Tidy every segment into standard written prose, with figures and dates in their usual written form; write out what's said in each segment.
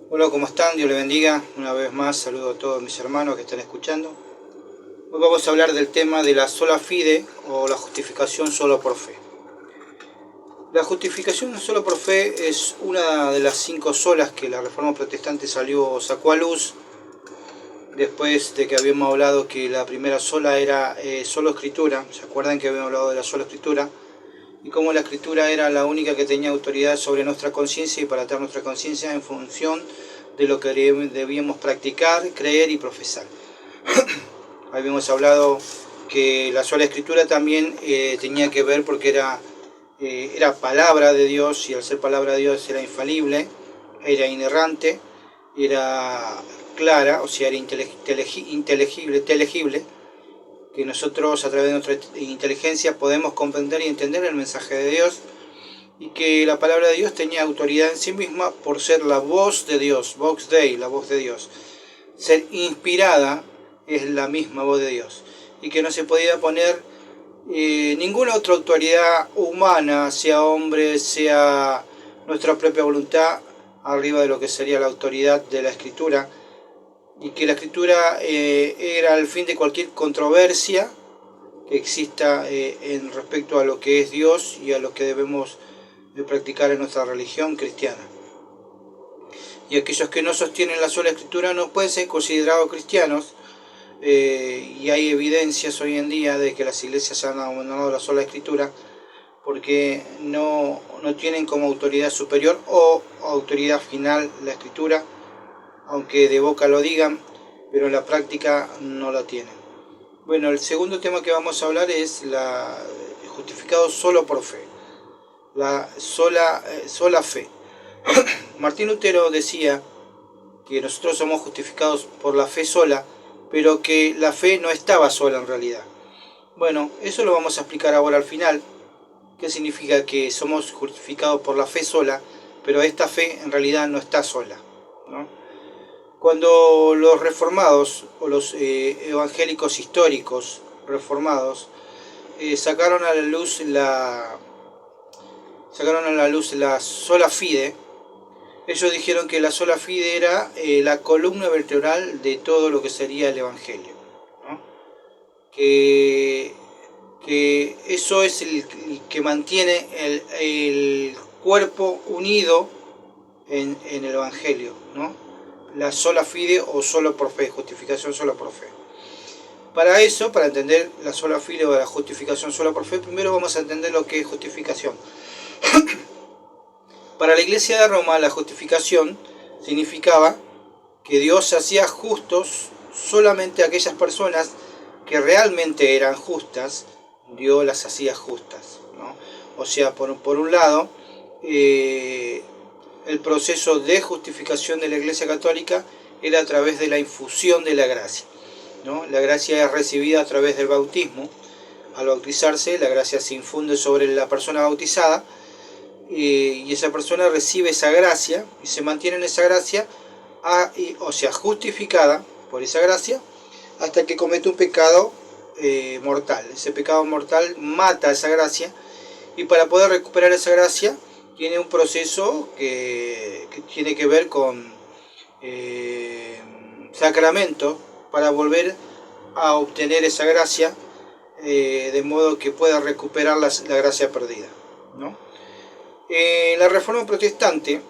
Hola, ¿cómo están? Dios les bendiga. Una vez más, saludo a todos mis hermanos que están escuchando. Hoy vamos a hablar del tema de la sola fide o la justificación solo por fe. La justificación solo por fe es una de las 5 solas que la Reforma Protestante sacó a luz después de que habíamos hablado que la primera sola era solo escritura. ¿Se acuerdan que habíamos hablado de la sola escritura? Y cómo la escritura era la única que tenía autoridad sobre nuestra conciencia y para atar nuestra conciencia en función de lo que debíamos practicar, creer y profesar. Habíamos hablado que la sola escritura también tenía que ver porque era palabra de Dios, y al ser palabra de Dios era infalible, era inerrante, era clara, o sea, era inteligible, que nosotros a través de nuestra inteligencia podemos comprender y entender el mensaje de Dios, y que la palabra de Dios tenía autoridad en sí misma por ser la voz de Dios, Vox Dei, la voz de Dios. Ser inspirada es la misma voz de Dios, y que no se podía poner ninguna otra autoridad humana, sea hombre, sea nuestra propia voluntad, arriba de lo que sería la autoridad de la Escritura, y que la Escritura era el fin de cualquier controversia que exista en respecto a lo que es Dios y a lo que debemos de practicar en nuestra religión cristiana. Y aquellos que no sostienen la sola Escritura no pueden ser considerados cristianos, y hay evidencias hoy en día de que las iglesias han abandonado la sola Escritura porque no tienen como autoridad superior o autoridad final la Escritura, aunque de boca lo digan, pero en la práctica no la tienen. Bueno, el segundo tema que vamos a hablar es justificado solo por fe, la sola fe. Martín Lutero decía que nosotros somos justificados por la fe sola, pero que la fe no estaba sola en realidad. Bueno, eso lo vamos a explicar ahora al final. ¿Qué significa que somos justificados por la fe sola, pero esta fe en realidad no está sola, ¿no? Cuando los reformados o los evangélicos históricos reformados sacaron a la luz la sola fide, ellos dijeron que la sola fide era la columna vertebral de todo lo que sería el evangelio, ¿no? que eso es el que mantiene el cuerpo unido en el evangelio, ¿no? La sola fide o solo por fe, justificación solo por fe. Para eso, para entender la sola fide o la justificación solo por fe, primero vamos a entender lo que es justificación. Para la Iglesia de Roma, la justificación significaba que Dios hacía justos solamente a aquellas personas que realmente eran justas. Dios las hacía justas, ¿no? O sea, por un lado, el proceso de justificación de la Iglesia Católica era a través de la infusión de la gracia, ¿no? La gracia es recibida a través del bautismo. Al bautizarse, la gracia se infunde sobre la persona bautizada, y esa persona recibe esa gracia y se mantiene en esa gracia, o sea, justificada por esa gracia, hasta que comete un pecado mortal. Ese pecado mortal mata esa gracia, y para poder recuperar esa gracia tiene un proceso que tiene que ver con sacramento para volver a obtener esa gracia, de modo que pueda recuperar la gracia perdida, ¿no? En la Reforma Protestante,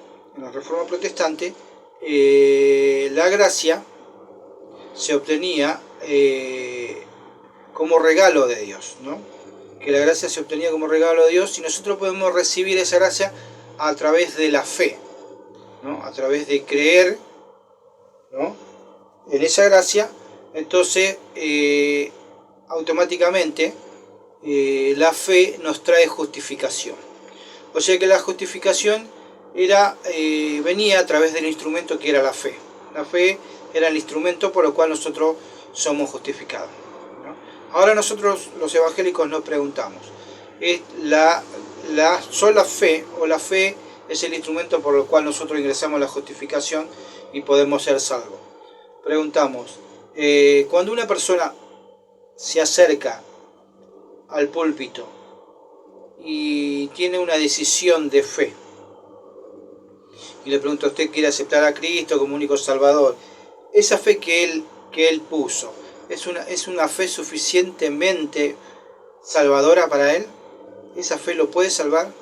la gracia se obtenía como regalo de Dios, ¿no? Que la gracia se obtenía como regalo de Dios, y nosotros podemos recibir esa gracia a través de la fe, ¿no? A través de creer, ¿no?, en esa gracia. Entonces, automáticamente, la fe nos trae justificación. O sea que la justificación venía a través del instrumento que era la fe. La fe era el instrumento por el cual nosotros somos justificados, ¿no? Ahora nosotros los evangélicos nos preguntamos, ¿es la sola fe o la fe es el instrumento por el cual nosotros ingresamos a la justificación y podemos ser salvos? Preguntamos, cuando una persona se acerca al púlpito y tiene una decisión de fe, y le pregunto, ¿usted quiere aceptar a Cristo como único Salvador? Esa fe que él puso, ¿es una fe suficientemente salvadora para él? ¿Esa fe lo puede salvar?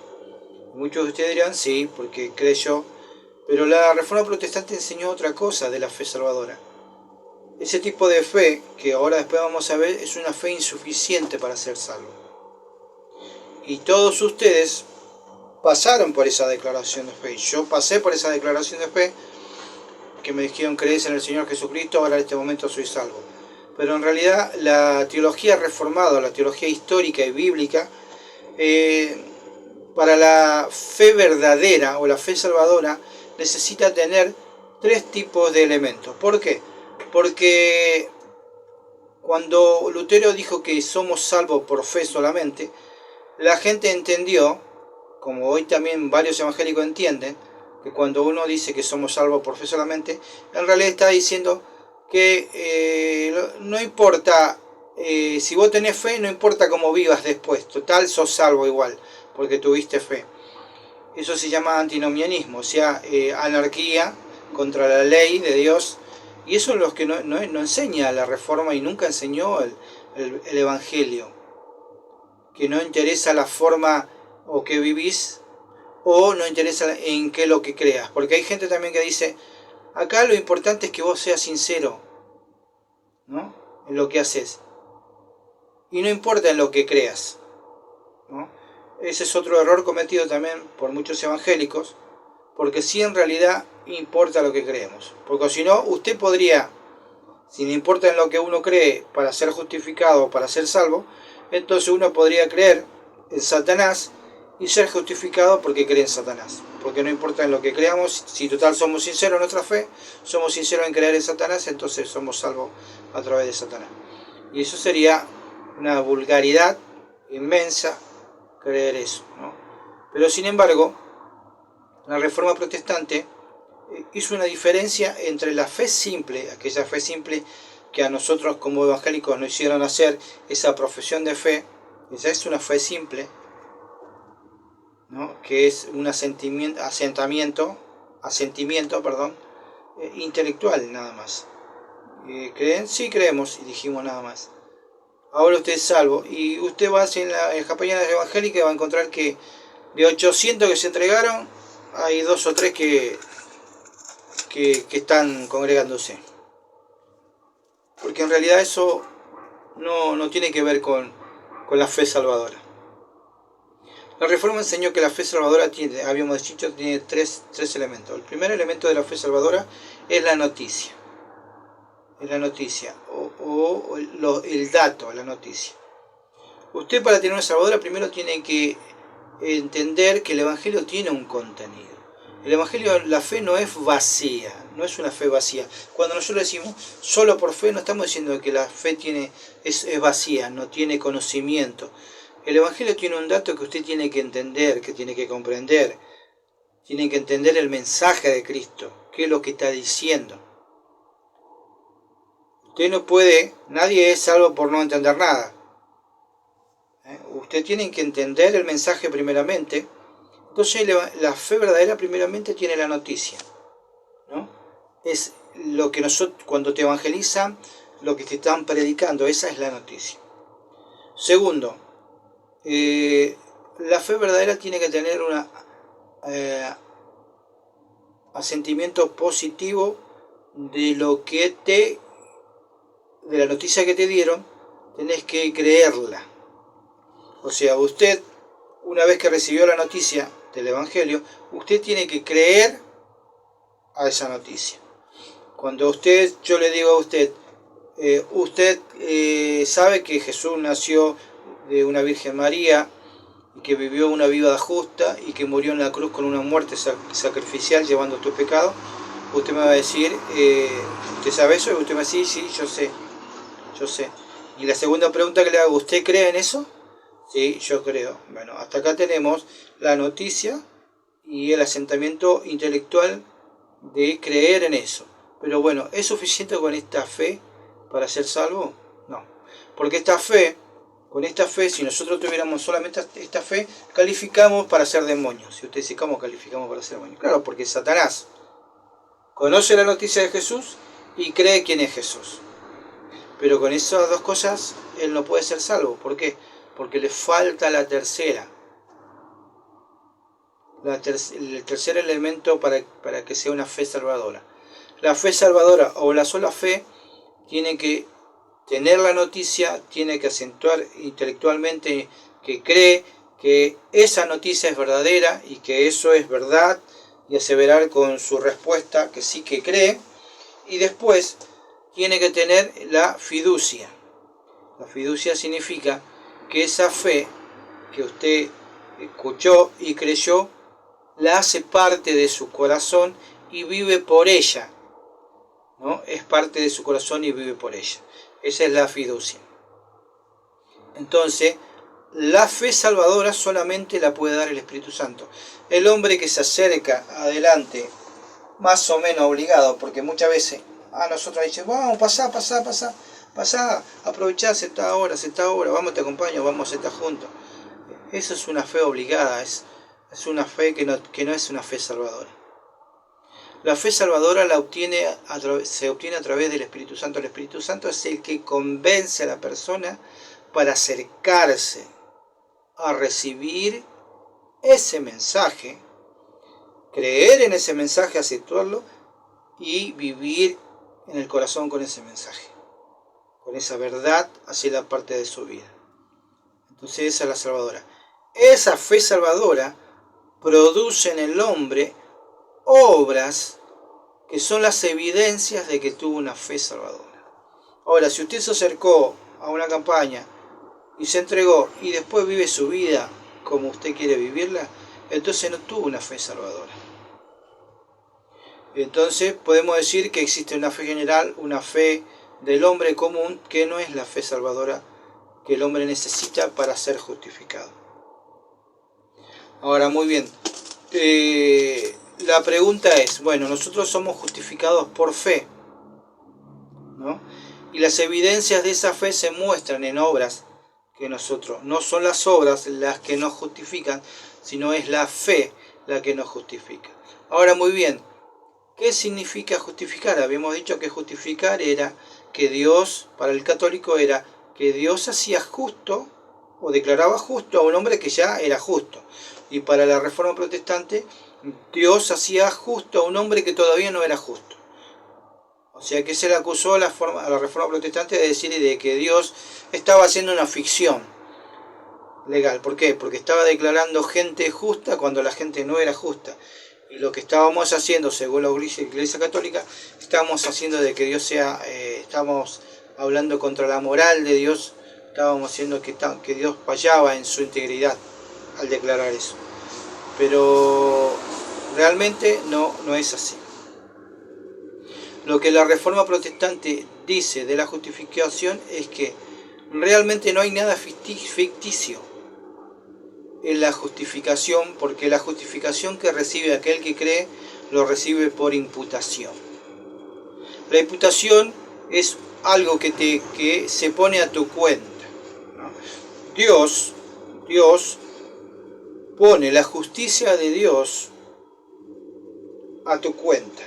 Muchos de ustedes dirán, sí, porque creyó. Pero la Reforma Protestante enseñó otra cosa de la fe salvadora. Ese tipo de fe, que ahora después vamos a ver, es una fe insuficiente para ser salvo. Y todos ustedes pasaron por esa declaración de fe. Yo pasé por esa declaración de fe, que me dijeron, crees en el Señor Jesucristo, ahora en este momento soy salvo. Pero en realidad la teología reformada, la teología histórica y bíblica, para la fe verdadera o la fe salvadora, necesita tener tres tipos de elementos. ¿Por qué? Porque cuando Lutero dijo que somos salvos por fe solamente, la gente entendió, como hoy también varios evangélicos entienden, que cuando uno dice que somos salvos por fe solamente, en realidad está diciendo que no importa, si vos tenés fe, no importa cómo vivas después, total sos salvo igual, porque tuviste fe. Eso se llama antinomianismo, o sea, anarquía contra la ley de Dios, y eso es lo que no enseña la Reforma y nunca enseñó el Evangelio, que no interesa la forma o que vivís, o no interesa en qué lo que creas, porque hay gente también que dice, acá lo importante es que vos seas sincero, ¿no?, en lo que haces, y no importa en lo que creas, ¿no? Ese es otro error cometido también por muchos evangélicos, porque sí en realidad importa lo que creemos, porque si no, usted podría, si no importa en lo que uno cree para ser justificado o para ser salvo, entonces uno podría creer en Satanás y ser justificado porque cree en Satanás, porque no importa en lo que creamos, si total somos sinceros en nuestra fe, somos sinceros en creer en Satanás, entonces somos salvos a través de Satanás. Y eso sería una vulgaridad inmensa creer eso, ¿no? Pero sin embargo, la Reforma Protestante hizo una diferencia entre la fe simple, aquella fe simple que a nosotros como evangélicos nos hicieron hacer, esa profesión de fe, esa es una fe simple, ¿no?, que es un asentimiento, intelectual nada más. ¿Creen? Sí creemos, y dijimos nada más. Ahora usted es salvo, y usted va en las campañas evangélicas y va a encontrar que de 800 que se entregaron, hay 2 o 3 que están congregándose. Porque en realidad eso no tiene que ver con la fe salvadora. La Reforma enseñó que la fe salvadora tiene, habíamos dicho, tiene tres elementos. El primer elemento de la fe salvadora es la noticia. Es la noticia, el dato, la noticia. Usted, para tener una salvadora, primero tiene que entender que el Evangelio tiene un contenido. El Evangelio, la fe no es vacía, no es una fe vacía. Cuando nosotros decimos solo por fe, no estamos diciendo que la fe es vacía, no tiene conocimiento. El Evangelio tiene un dato que usted tiene que entender, que tiene que comprender. Tiene que entender el mensaje de Cristo, qué es lo que está diciendo. Usted no puede, nadie es salvo por no entender nada. Usted tiene que entender el mensaje primeramente. Entonces la fe verdadera primeramente tiene la noticia, ¿no? Es lo que nosotros, cuando te evangelizan, lo que te están predicando, esa es la noticia. Segundo, la fe verdadera tiene que tener un asentimiento positivo de lo que de la noticia que te dieron, tenés que creerla. O sea, usted, una vez que recibió la noticia del Evangelio, usted tiene que creer a esa noticia. Cuando yo le digo a usted, usted sabe que Jesús nació de una Virgen María, y que vivió una vida justa, y que murió en la cruz con una muerte sacrificial llevando tu pecado, usted me va a decir, ¿usted sabe eso? Y usted me va a decir, sí, yo sé. Y la segunda pregunta que le hago, ¿usted cree en eso? Sí, yo creo. Bueno, hasta acá tenemos la noticia y el asentamiento intelectual de creer en eso. Pero bueno, ¿es suficiente con esta fe para ser salvo? No. Porque esta fe, Con esta fe, si nosotros tuviéramos solamente esta fe, calificamos para ser demonios. Si usted dice, ¿cómo calificamos para ser demonios? Claro, porque Satanás conoce la noticia de Jesús y cree quién es Jesús. Pero con esas dos cosas, él no puede ser salvo. ¿Por qué? Porque le falta la tercera. El tercer elemento para que sea una fe salvadora. La fe salvadora o la sola fe tiene que tener la noticia, tiene que acentuar intelectualmente que cree que esa noticia es verdadera y que eso es verdad, y aseverar con su respuesta que sí que cree, y después tiene que tener la fiducia. La fiducia significa que esa fe que usted escuchó y creyó la hace parte de su corazón y vive por ella, ¿no? Es parte de su corazón y vive por ella. Esa es la fiducia. Entonces, la fe salvadora solamente la puede dar el Espíritu Santo. El hombre que se acerca adelante, más o menos obligado, porque muchas veces a nosotros dicen, vamos, pasá, aprovechá, sentá ahora, vamos, te acompaño, vamos a estar juntos. Eso es una fe obligada, es una fe que no es una fe salvadora. La fe salvadora se obtiene a través del Espíritu Santo. El Espíritu Santo es el que convence a la persona para acercarse a recibir ese mensaje, creer en ese mensaje, aceptarlo y vivir en el corazón con ese mensaje, con esa verdad hacia la parte de su vida. Entonces esa es la salvadora. Esa fe salvadora produce en el hombre obras que son las evidencias de que tuvo una fe salvadora. Ahora, si usted se acercó a una campaña y se entregó y después vive su vida como usted quiere vivirla, entonces no tuvo una fe salvadora. Entonces podemos decir que existe una fe general, una fe del hombre común, que no es la fe salvadora que el hombre necesita para ser justificado. Ahora, muy bien, la pregunta es, bueno, nosotros somos justificados por fe, ¿no? Y las evidencias de esa fe se muestran en obras que nosotros, no son las obras las que nos justifican, sino es la fe la que nos justifica. Ahora, muy bien, ¿qué significa justificar? Habíamos dicho que justificar era que Dios, para el católico, era que Dios hacía justo o declaraba justo a un hombre que ya era justo. Y para la Reforma Protestante, Dios hacía justo a un hombre que todavía no era justo. O sea que se le acusó a la Reforma Protestante de decir de que Dios estaba haciendo una ficción legal. ¿Por qué? Porque estaba declarando gente justa cuando la gente no era justa. Y lo que estábamos haciendo, según la Iglesia Católica, estábamos haciendo de que Dios sea, estamos hablando contra la moral de Dios, estábamos haciendo que Dios fallaba en su integridad al declarar eso. Pero realmente no es así. Lo que la Reforma Protestante dice de la justificación es que realmente no hay nada ficticio en la justificación, porque la justificación que recibe aquel que cree, lo recibe por imputación. La imputación es algo que se pone a tu cuenta, ¿no? Dios pone la justicia de Dios a tu cuenta.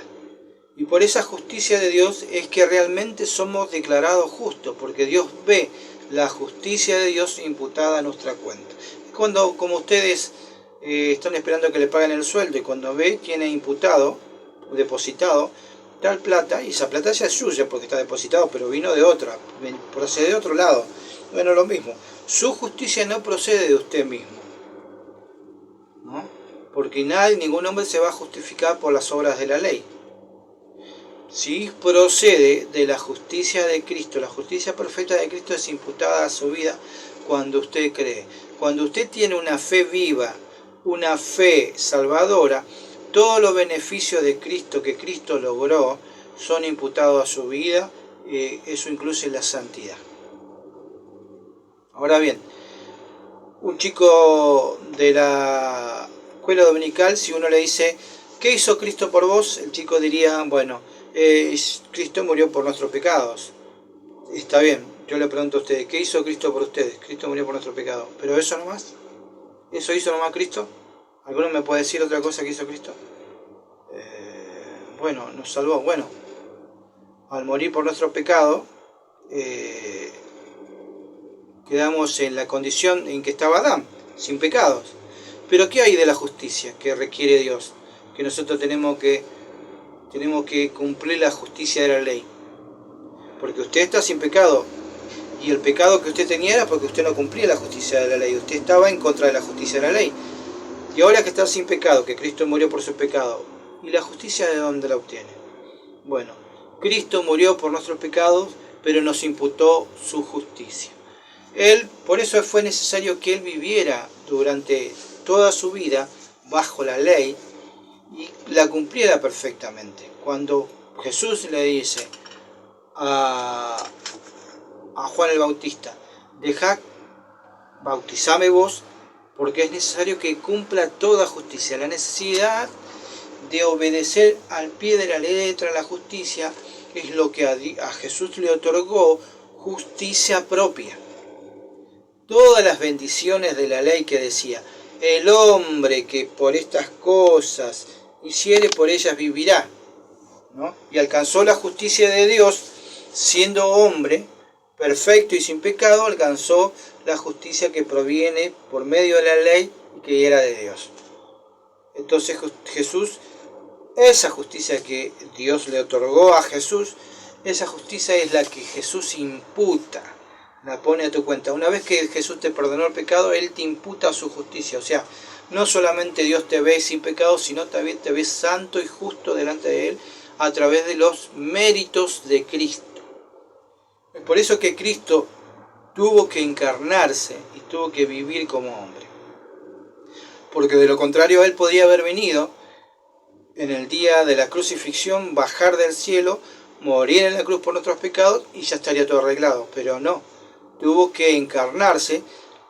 Y por esa justicia de Dios es que realmente somos declarados justos, porque Dios ve la justicia de Dios imputada a nuestra cuenta. Cuando, como ustedes están esperando que le paguen el sueldo, y cuando ve, tiene imputado, depositado, tal plata, y esa plata ya es suya porque está depositado, pero vino de otra, procede de otro lado. Bueno, lo mismo. Su justicia no procede de usted mismo, ¿no? Porque ningún hombre se va a justificar por las obras de la ley. Si procede de la justicia de Cristo, la justicia perfecta de Cristo es imputada a su vida cuando usted cree. Cuando usted tiene una fe viva, una fe salvadora, todos los beneficios de Cristo que Cristo logró son imputados a su vida, eso incluye la santidad. Ahora bien, un chico de la escuela dominical, si uno le dice, ¿qué hizo Cristo por vos? El chico diría, bueno, Cristo murió por nuestros pecados. Está bien, yo le pregunto a ustedes, ¿qué hizo Cristo por ustedes? Cristo murió por nuestro pecado. ¿Pero eso nomás? ¿Eso hizo nomás Cristo? ¿Alguno me puede decir otra cosa que hizo Cristo? Bueno, nos salvó. Bueno, al morir por nuestro pecado, quedamos en la condición en que estaba Adán, sin pecados. Pero ¿qué hay de la justicia que requiere Dios? Que nosotros tenemos que cumplir la justicia de la ley. Porque usted está sin pecado. Y el pecado que usted tenía era porque usted no cumplía la justicia de la ley. Usted estaba en contra de la justicia de la ley. Y ahora que está sin pecado, que Cristo murió por su pecado, ¿y la justicia de dónde la obtiene? Bueno, Cristo murió por nuestros pecados, pero nos imputó su justicia. Por eso fue necesario que Él viviera durante toda su vida bajo la ley y la cumpliera perfectamente. Cuando Jesús le dice a Juan el Bautista, dejad, bautizame vos, porque es necesario que cumpla toda justicia. La necesidad de obedecer al pie de la letra la justicia es lo que a Jesús le otorgó justicia propia. Todas las bendiciones de la ley que decía, el hombre que por estas cosas hiciere, por ellas vivirá, ¿no? Y alcanzó la justicia de Dios, siendo hombre perfecto y sin pecado, alcanzó la justicia que proviene por medio de la ley y que era de Dios. Entonces Jesús, esa justicia que Dios le otorgó a Jesús, esa justicia es la que Jesús imputa, la pone a tu cuenta. Una vez que Jesús te perdonó el pecado, Él te imputa su justicia. O sea, no solamente Dios te ve sin pecado, sino también te ve santo y justo delante de Él a través de los méritos de Cristo. Es por eso que Cristo tuvo que encarnarse y tuvo que vivir como hombre. Porque de lo contrario Él podía haber venido en el día de la crucifixión, bajar del cielo, morir en la cruz por nuestros pecados y ya estaría todo arreglado. Pero no, tuvo que encarnarse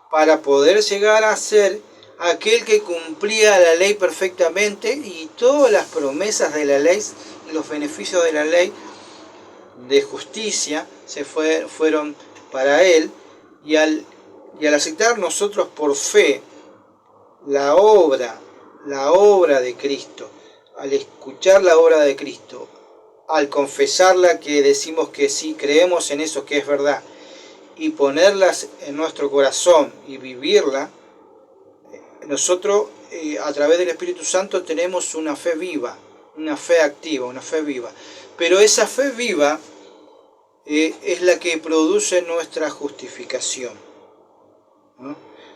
para poder llegar a ser aquel que cumplía la ley perfectamente y todas las promesas de la ley y los beneficios de la ley de justicia fueron para Él, y al aceptar nosotros por fe la obra de Cristo, al escuchar la obra de Cristo, al confesarla, que decimos que sí, creemos en eso que es verdad, y ponerlas en nuestro corazón y vivirla, nosotros a través del Espíritu Santo tenemos una fe viva, una fe activa, una fe viva. Pero esa fe viva es la que produce nuestra justificación, ¿no?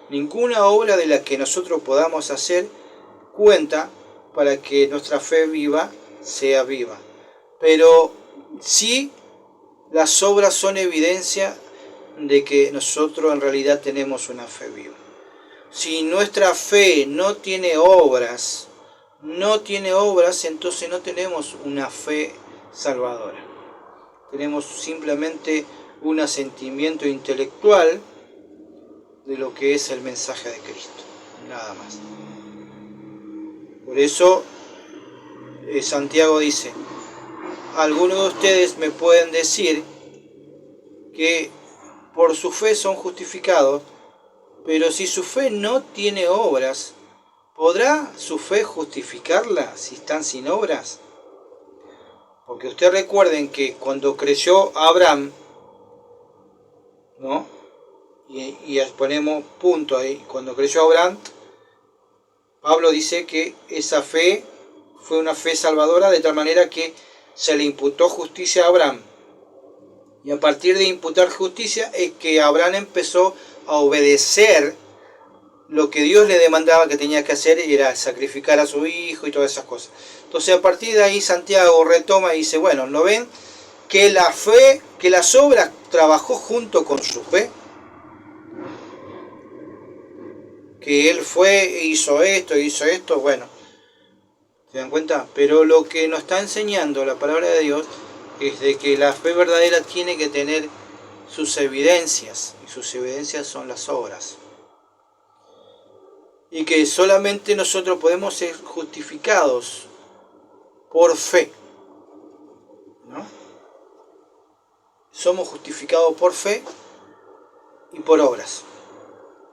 Ninguna obra de la que nosotros podamos hacer cuenta para que nuestra fe viva sea viva. Pero sí, las obras son evidencia de que nosotros en realidad tenemos una fe viva. Si nuestra fe no tiene obras, entonces no tenemos una fe salvadora. Tenemos simplemente un asentimiento intelectual de lo que es el mensaje de Cristo, nada más. Por eso Santiago dice, algunos de ustedes me pueden decir que por su fe son justificados, pero si su fe no tiene obras, ¿podrá su fe justificarla si están sin obras? Porque ustedes recuerden que cuando creyó Abraham, ¿no? Y ponemos punto ahí, cuando creyó Abraham, Pablo dice que esa fe fue una fe salvadora, de tal manera que se le imputó justicia a Abraham. Y a partir de imputar justicia es que Abraham empezó a obedecer lo que Dios le demandaba que tenía que hacer, era sacrificar a su hijo y todas esas cosas. Entonces a partir de ahí Santiago retoma y dice, bueno, ¿no ven que la fe, que las obras trabajó junto con su fe? Que él fue e hizo esto, bueno, ¿se dan cuenta? Pero lo que nos está enseñando la palabra de Dios es de que la fe verdadera tiene que tener sus evidencias, y sus evidencias son las obras. Y que solamente nosotros podemos ser justificados por fe, ¿no? somos justificados por fe y por obras.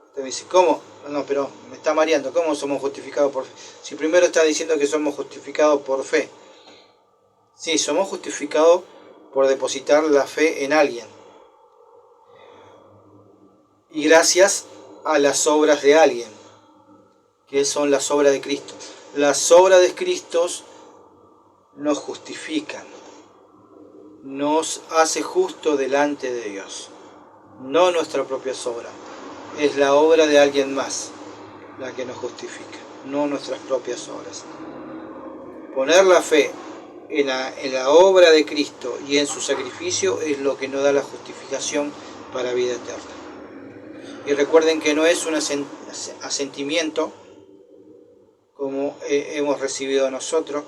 Usted me dice, ¿cómo? No, pero me está mareando. ¿Cómo somos justificados por fe? Si primero está diciendo que somos justificados por fe. Sí, somos justificados por depositar la fe en alguien. Y gracias a las obras de alguien, que son las obras de Cristo. Las obras de Cristo nos justifican, nos hace justo delante de Dios. No nuestra propia obra, es la obra de alguien más la que nos justifica, no nuestras propias obras. Poner la fe en la obra de Cristo y en su sacrificio es lo que nos da la justificación para vida eterna. Y recuerden que no es un asentimiento como hemos recibido nosotros,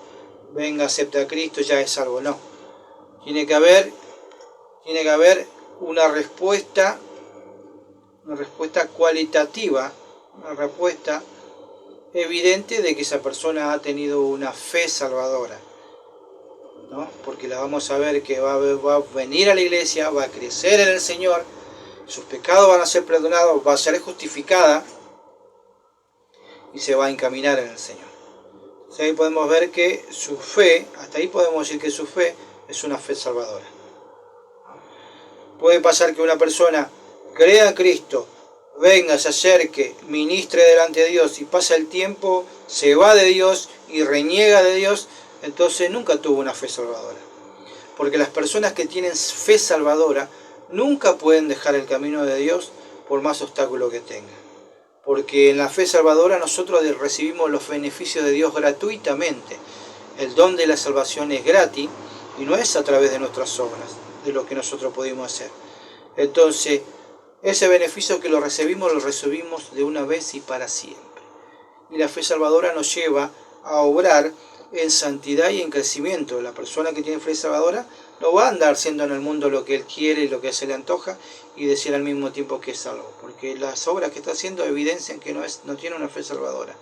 venga, acepta a Cristo, ya es salvo. No, tiene que haber una respuesta cualitativa, una respuesta evidente de que esa persona ha tenido una fe salvadora, ¿no? Porque la vamos a ver que va a venir a la iglesia, va a crecer en el Señor, sus pecados van a ser perdonados, va a ser justificada y se va a encaminar en el Señor. Entonces ahí podemos ver que su fe, hasta ahí podemos decir que su fe es una fe salvadora. Puede pasar que una persona crea a Cristo, venga, se acerque, ministre delante de Dios y pasa el tiempo, se va de Dios y reniega de Dios, entonces nunca tuvo una fe salvadora. Porque las personas que tienen fe salvadora nunca pueden dejar el camino de Dios por más obstáculos que tengan. Porque en la fe salvadora nosotros recibimos los beneficios de Dios gratuitamente. El don de la salvación es gratis y no es a través de nuestras obras, de lo que nosotros pudimos hacer. Entonces, ese beneficio que lo recibimos de una vez y para siempre. Y la fe salvadora nos lleva a obrar en santidad y en crecimiento. La persona que tiene fe salvadora no va a andar siendo en el mundo lo que él quiere y lo que se le antoja y decir al mismo tiempo que es salvo, porque las obras que está haciendo evidencian que no tiene una fe salvadora,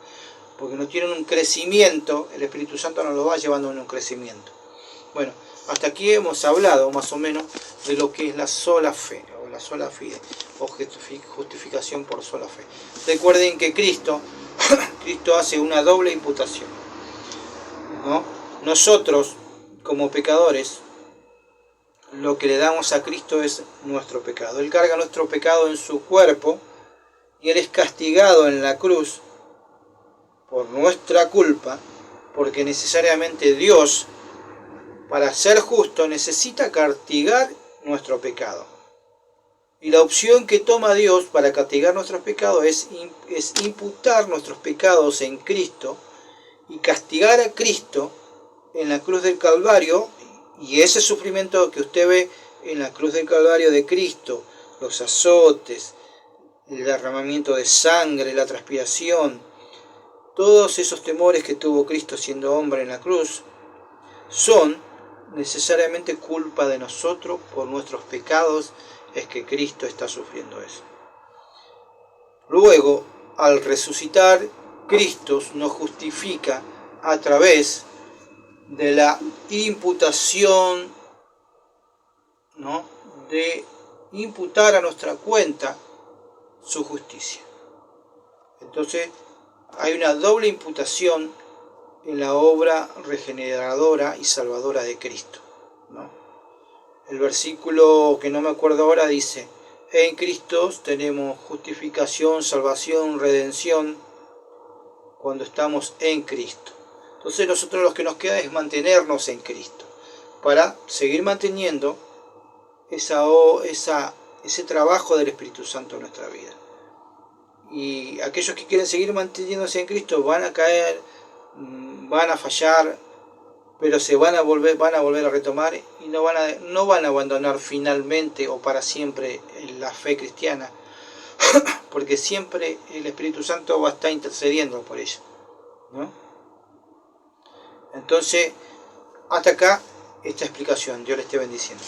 porque no tienen un crecimiento. El Espíritu Santo nos lo va llevando en un crecimiento. Bueno, hasta aquí hemos hablado más o menos de lo que es la sola fe, o la sola fide, o justificación por sola fe. Recuerden que Cristo hace una doble imputación, ¿no? Nosotros, como pecadores, lo que le damos a Cristo es nuestro pecado. Él carga nuestro pecado en su cuerpo y Él es castigado en la cruz por nuestra culpa, porque necesariamente Dios, para ser justo, necesita castigar nuestro pecado. Y la opción que toma Dios para castigar nuestros pecados es imputar nuestros pecados en Cristo y castigar a Cristo en la cruz del Calvario. Y ese sufrimiento que usted ve en la cruz del Calvario de Cristo, los azotes, el derramamiento de sangre, la transpiración, todos esos temores que tuvo Cristo siendo hombre en la cruz, son necesariamente culpa de nosotros. Por nuestros pecados es que Cristo está sufriendo eso. Luego, al resucitar, Cristo nos justifica a través de la imputación, ¿no? De imputar a nuestra cuenta su justicia. Entonces hay una doble imputación en la obra regeneradora y salvadora de Cristo, ¿no? El versículo que no me acuerdo ahora dice: en Cristo tenemos justificación, salvación, redención, cuando estamos en Cristo. Entonces nosotros lo que nos queda es mantenernos en Cristo, para seguir manteniendo ese trabajo del Espíritu Santo en nuestra vida. Y aquellos que quieren seguir manteniéndose en Cristo van a caer, van a fallar, pero se van a volver a retomar y no van a abandonar finalmente o para siempre la fe cristiana, porque siempre el Espíritu Santo va a estar intercediendo por ellos, ¿no? Entonces, hasta acá esta explicación. Dios les esté bendiciendo.